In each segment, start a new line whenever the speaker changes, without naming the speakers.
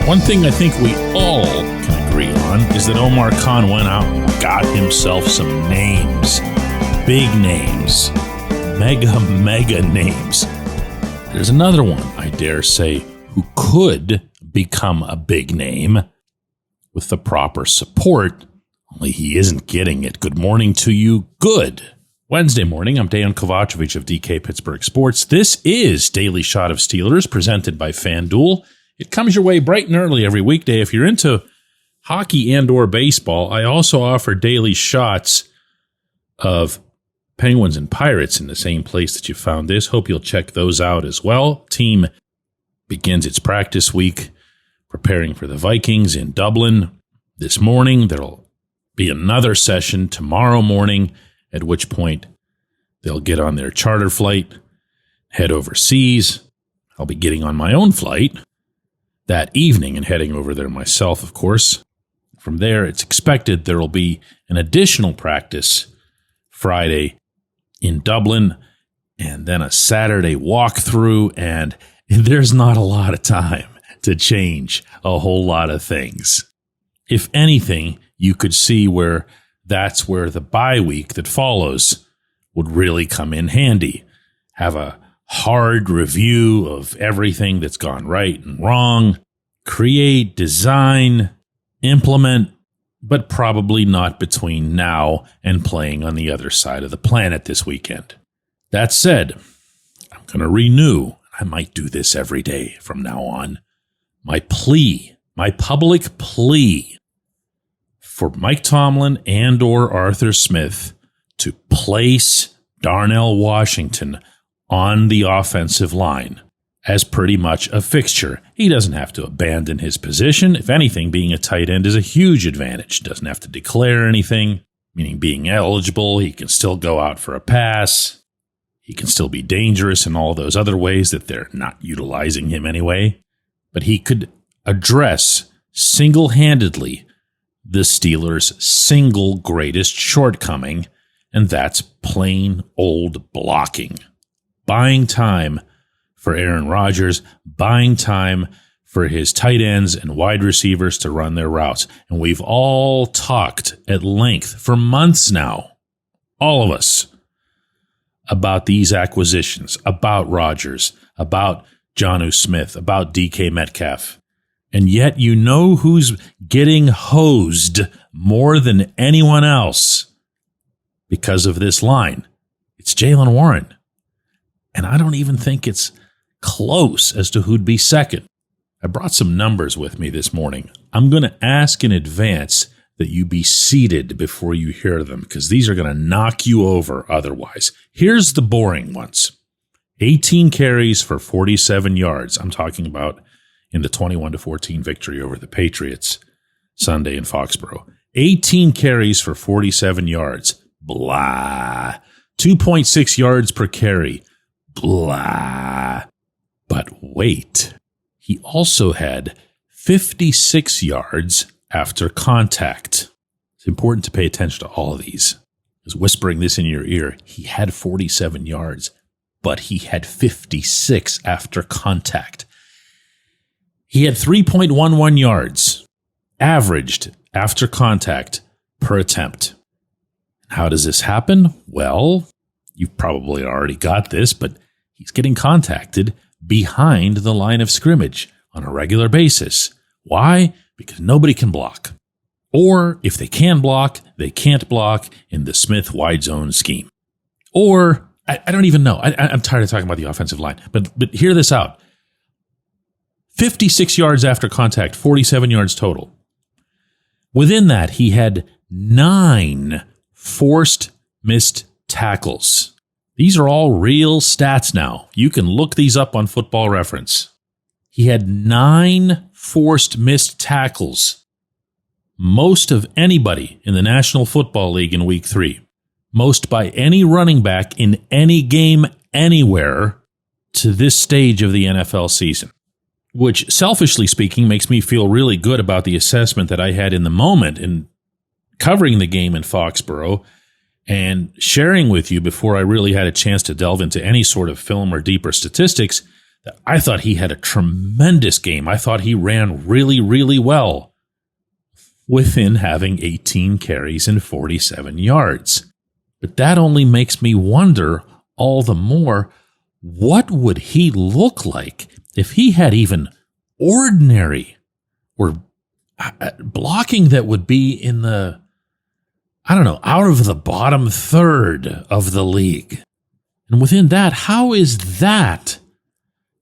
One thing I think we all can agree on is that Omar Khan went out and got himself some names. Big names. Mega names. There's another one, I dare say, who could become a big name with the proper support, only he isn't getting it. Good morning to you. Good Wednesday morning. I'm Dejan Kovacevic of DK Pittsburgh Sports. This is Daily Shot of Steelers presented by FanDuel. It comes your way bright and early every weekday. If you're into hockey and or baseball, I also offer daily shots of Penguins and Pirates in the same place that you found this. Hope you'll check those out as well. Team begins its practice week preparing for the Vikings in Dublin this morning. There'll be another session tomorrow morning, at which point they'll get on their charter flight, head overseas. I'll be getting on my own flight that evening and heading over there myself, of course. From there, it's expected there will be an additional practice Friday in Dublin, and then a Saturday walkthrough, and there's not a lot of time to change a whole lot of things. If anything, you could see where that's where the bye week that follows would really come in handy. Have a hard review of everything that's gone right and wrong, create, design, implement, but probably not between now and playing on the other side of the planet this weekend. That said, I'm going to renew, I might do this every day from now on, my plea, my public plea for Mike Tomlin and or Arthur Smith to place Darnell Washington on the offensive line as pretty much a fixture. He doesn't have to abandon his position. If anything, being a tight end is a huge advantage. Doesn't have to declare anything, meaning being eligible. He can still go out for a pass. He can still be dangerous in all those other ways that they're not utilizing him anyway. But he could address single-handedly the Steelers' single greatest shortcoming, and that's plain old blocking. Buying time for Aaron Rodgers, buying time for his tight ends and wide receivers to run their routes. And we've all talked at length for months now, all of us, about these acquisitions, about Rodgers, about Jonnu Smith, about DK Metcalf. And yet you know who's getting hosed more than anyone else because of this line. It's Jaylen Warren. And I don't even think it's close as to who'd be second. I brought some numbers with me this morning. I'm going to ask in advance that you be seated before you hear them, because these are going to knock you over otherwise. Here's the boring ones. 18 carries for 47 yards. I'm talking about in the 21-14 victory over the Patriots Sunday in Foxborough. 18 carries for 47 yards. Blah. 2.6 yards per carry. Blah. But wait, he also had 56 yards after contact. It's important to pay attention to all of these. I was whispering this in your ear. He had 47 yards, but he had 56 after contact. He had 3.11 yards averaged after contact per attempt. How does this happen? Well, you've probably already got this, but he's getting contacted behind the line of scrimmage on a regular basis. Why? Because nobody can block. Or if they can block, they can't block in the Smith wide zone scheme. Or, I don't even know. I'm tired of talking about the offensive line, but hear this out. 56 yards after contact, 47 yards total. Within that, he had 9 forced missed tackles. These are all real stats now. You can look these up on Football Reference. He had 9 forced missed tackles, most of anybody in the National Football League in Week 3. Most by any running back in any game anywhere to this stage of the NFL season. Which, selfishly speaking, makes me feel really good about the assessment that I had in the moment in covering the game in Foxborough and sharing with you before I really had a chance to delve into any sort of film or deeper statistics I thought he had a tremendous game. I thought he ran really, really well within having 18 carries and 47 yards. But that only makes me wonder all the more, what would he look like if he had even ordinary or blocking that would be in the, out of the bottom third of the league? And within that, how is that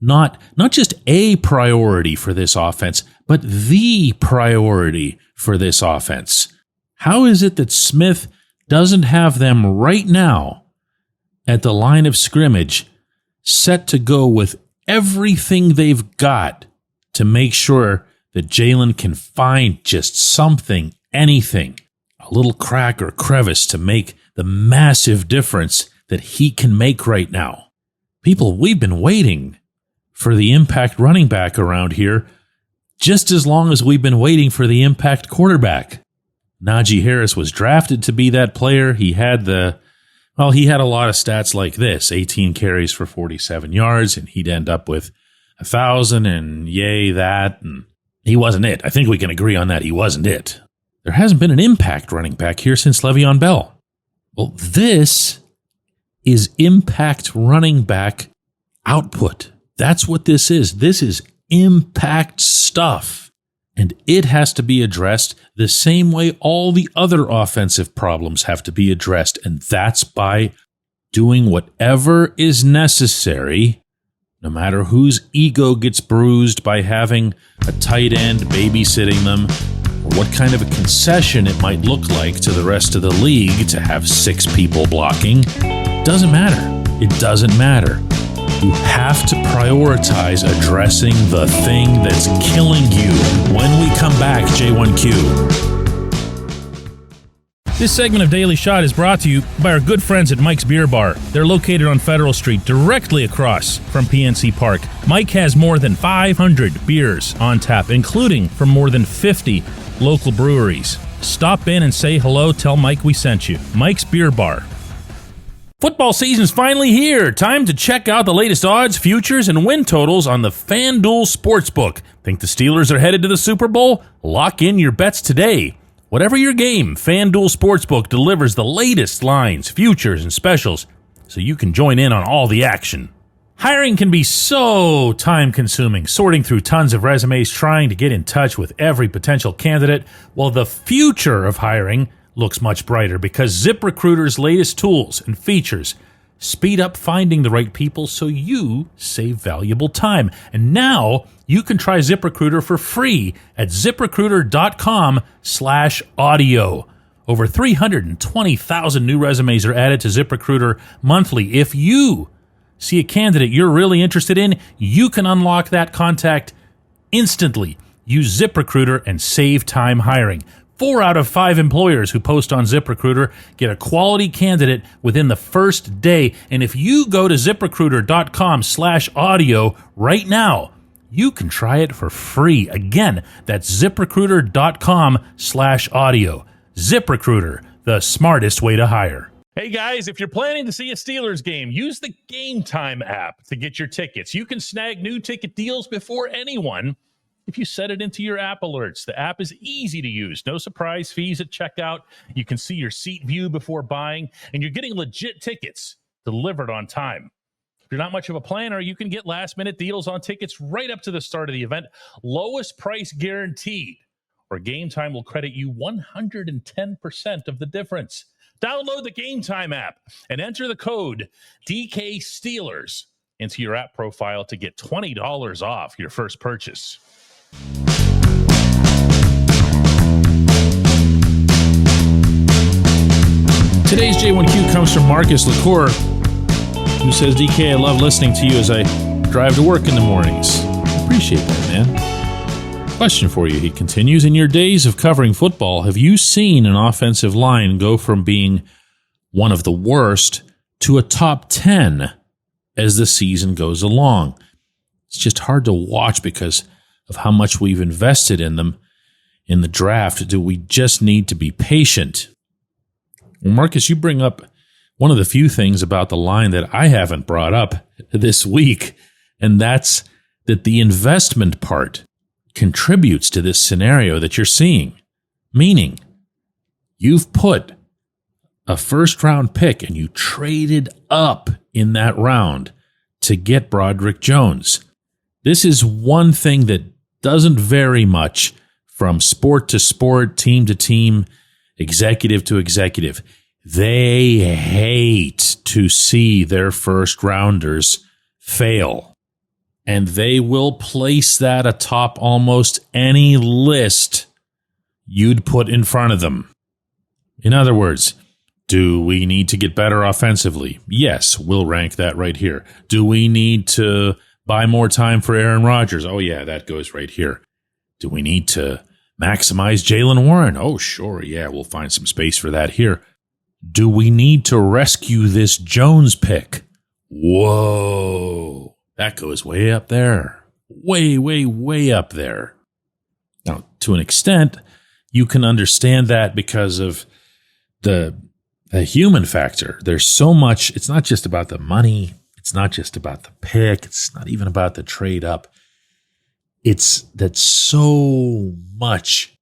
not just a priority for this offense, but the priority for this offense? How is it that Smith doesn't have them right now at the line of scrimmage set to go with everything they've got to make sure that Jaylen can find just something, anything, a little crack or crevice to make the massive difference that he can make right now? People, we've been waiting for the impact running back around here just as long as we've been waiting for the impact quarterback. Najee Harris was drafted to be that player. He had a lot of stats like this, 18 carries for 47 yards, and he'd end up with 1,000 and yay that, and he wasn't it. I think we can agree on that. He wasn't it. There hasn't been an impact running back here since Le'Veon Bell. Well, this is impact running back output. That's what this is. This is impact stuff. And it has to be addressed the same way all the other offensive problems have to be addressed. And that's by doing whatever is necessary, no matter whose ego gets bruised by having a tight end babysitting them, or what kind of a concession it might look like to the rest of the league to have 6 people blocking. Doesn't matter. It doesn't matter. You have to prioritize addressing the thing that's killing you. When we come back, J1Q.
This segment of Daily Shot is brought to you by our good friends at Mike's Beer Bar. They're located on Federal Street, directly across from PNC Park. Mike has more than 500 beers on tap, including from more than 50 local breweries. Stop in and say hello. Tell Mike we sent you. Mike's Beer Bar. Football season's finally here. Time to check out the latest odds, futures, and win totals on the FanDuel Sportsbook. Think the Steelers are headed to the Super Bowl? Lock in your bets today. Whatever your game, FanDuel Sportsbook delivers the latest lines, futures, and specials so you can join in on all the action. Hiring can be so time-consuming, sorting through tons of resumes, trying to get in touch with every potential candidate. Well, the future of hiring looks much brighter because ZipRecruiter's latest tools and features speed up finding the right people so you save valuable time. And now you can try ZipRecruiter for free at ZipRecruiter.com/audio. Over 320,000 new resumes are added to ZipRecruiter monthly. If you see a candidate you're really interested in, you can unlock that contact instantly. Use ZipRecruiter and save time hiring. 4 out of 5 employers who post on ZipRecruiter get a quality candidate within the first day. And if you go to ZipRecruiter.com/audio right now, you can try it for free. Again, that's ZipRecruiter.com/audio. ZipRecruiter, the smartest way to hire. Hey guys, if you're planning to see a Steelers game, use the Game Time app to get your tickets. You can snag new ticket deals before anyone if you set it into your app alerts. The app is easy to use. No surprise fees at checkout. You can see your seat view before buying, and you're getting legit tickets delivered on time. If you're not much of a planner, you can get last-minute deals on tickets right up to the start of the event. Lowest price guaranteed, or Game Time will credit you 110% of the difference. Download the Game Time app and enter the code DK Steelers into your app profile to get $20 off your first purchase.
Today's J1Q comes from Marcus LaCour, who says, DK, I love listening to you as I drive to work in the mornings. Appreciate that, man. Question for you, he continues. In your days of covering football, have you seen an offensive line go from being one of the worst to a top 10 as the season goes along? It's just hard to watch because of how much we've invested in them in the draft. Do we just need to be patient? Well, Marcus, you bring up one of the few things about the line that I haven't brought up this week, And that's that the investment part contributes to this scenario that you're seeing. Meaning, you've put a first-round pick and you traded up in that round to get Broderick Jones. This is one thing that doesn't vary much from sport to sport, team to team, executive to executive. They hate to see their first-rounders fail. And they will place that atop almost any list you'd put in front of them. In other words, do we need to get better offensively? Yes, we'll rank that right here. Do we need to buy more time for Aaron Rodgers? Oh, yeah, that goes right here. Do we need to maximize Jaylen Warren? Oh, sure, yeah, we'll find some space for that here. Do we need to rescue this Jones pick? Whoa, that goes way up there. Way, way, way up there. Now, to an extent, you can understand that because of the human factor. There's so much. It's not just about the money. It's not just about the pick. It's not even about the trade up. It's that so much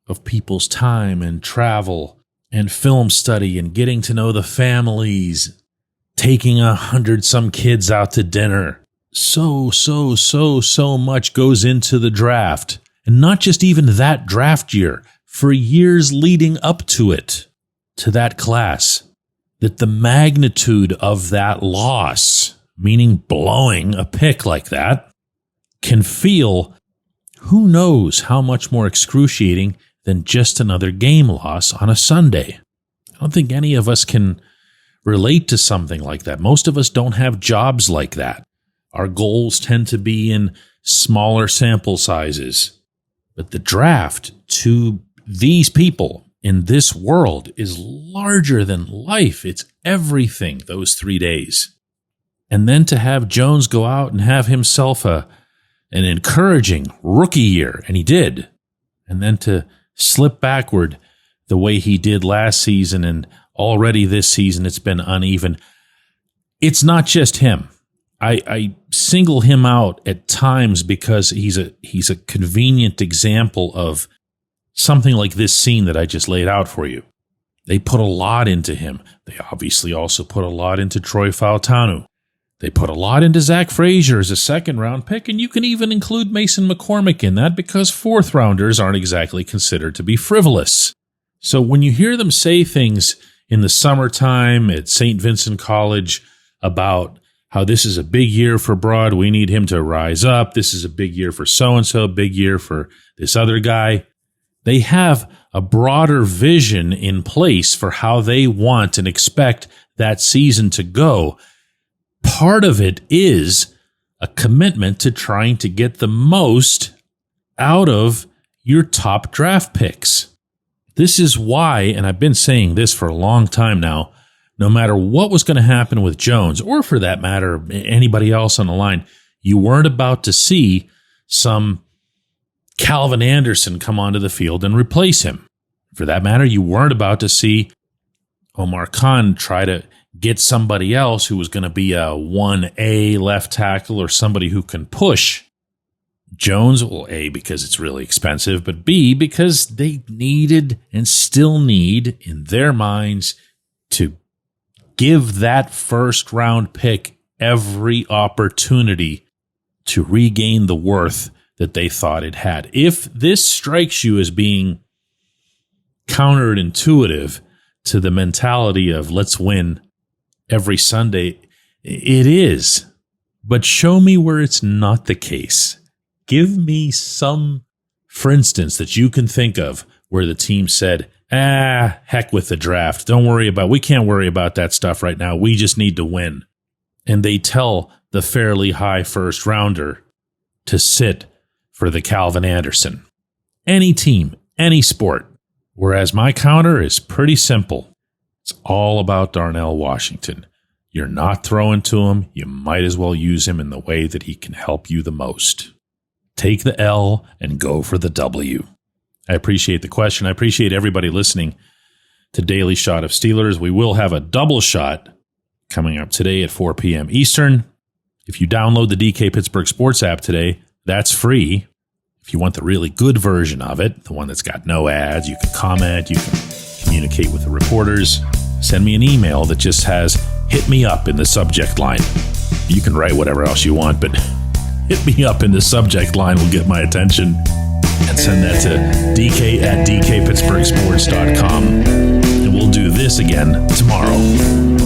of people's time and travel and film study and getting to know the families, taking 100-some kids out to dinner. So much goes into the draft. And not just even that draft year, for years leading up to it, to that class, that the magnitude of that loss, meaning blowing a pick like that, can feel who knows how much more excruciating than just another game loss on a Sunday. I don't think any of us can relate to something like that. Most of us don't have jobs like that. Our goals tend to be in smaller sample sizes. But the draft to these people in this world is larger than life. It's everything those 3 days. And then to have Jones go out and have himself an encouraging rookie year, and he did, and then to slip backward the way he did last season, and already this season it's been uneven. It's not just him. I single him out at times because he's a convenient example of something like this scene that I just laid out for you. They put a lot into him. They obviously also put a lot into Troy Fautanu. They put a lot into Zach Frazier as a second-round pick, and you can even include Mason McCormick in that because fourth-rounders aren't exactly considered to be frivolous. So when you hear them say things in the summertime at St. Vincent College about how this is a big year for Broad, we need him to rise up, this is a big year for so-and-so, big year for this other guy, they have a broader vision in place for how they want and expect that season to go. Part of it is a commitment to trying to get the most out of your top draft picks. This is why, and I've been saying this for a long time now, no matter what was going to happen with Jones, or for that matter, anybody else on the line, you weren't about to see some Calvin Anderson come onto the field and replace him. For that matter, you weren't about to see Omar Khan try to get somebody else who was going to be a 1A left tackle or somebody who can push Jones. Well, A, because it's really expensive, but B, because they needed and still need, in their minds, to give that first-round pick every opportunity to regain the worth that they thought it had. If this strikes you as being counterintuitive to the mentality of let's win every Sunday, it is. But show me where it's not the case. Give me some, for instance, that you can think of where the team said, heck with the draft. We can't worry about that stuff right now. We just need to win. And they tell the fairly high first rounder to sit for the Calvin Anderson. Any team, any sport. Whereas my counter is pretty simple. It's all about Darnell Washington. You're not throwing to him. You might as well use him in the way that he can help you the most. Take the L and go for the W. I appreciate the question. I appreciate everybody listening to Daily Shot of Steelers. We will have a double shot coming up today at 4 p.m. Eastern. If you download the DK Pittsburgh Sports app today, that's free. If you want the really good version of it, the one that's got no ads, you can comment, you can communicate with the reporters, send me an email that just has "hit me up" in the subject line. You can write whatever else you want, but "hit me up" in the subject line will get my attention. And send that to dk@dkpittsburghsports.com. And we'll do this again tomorrow.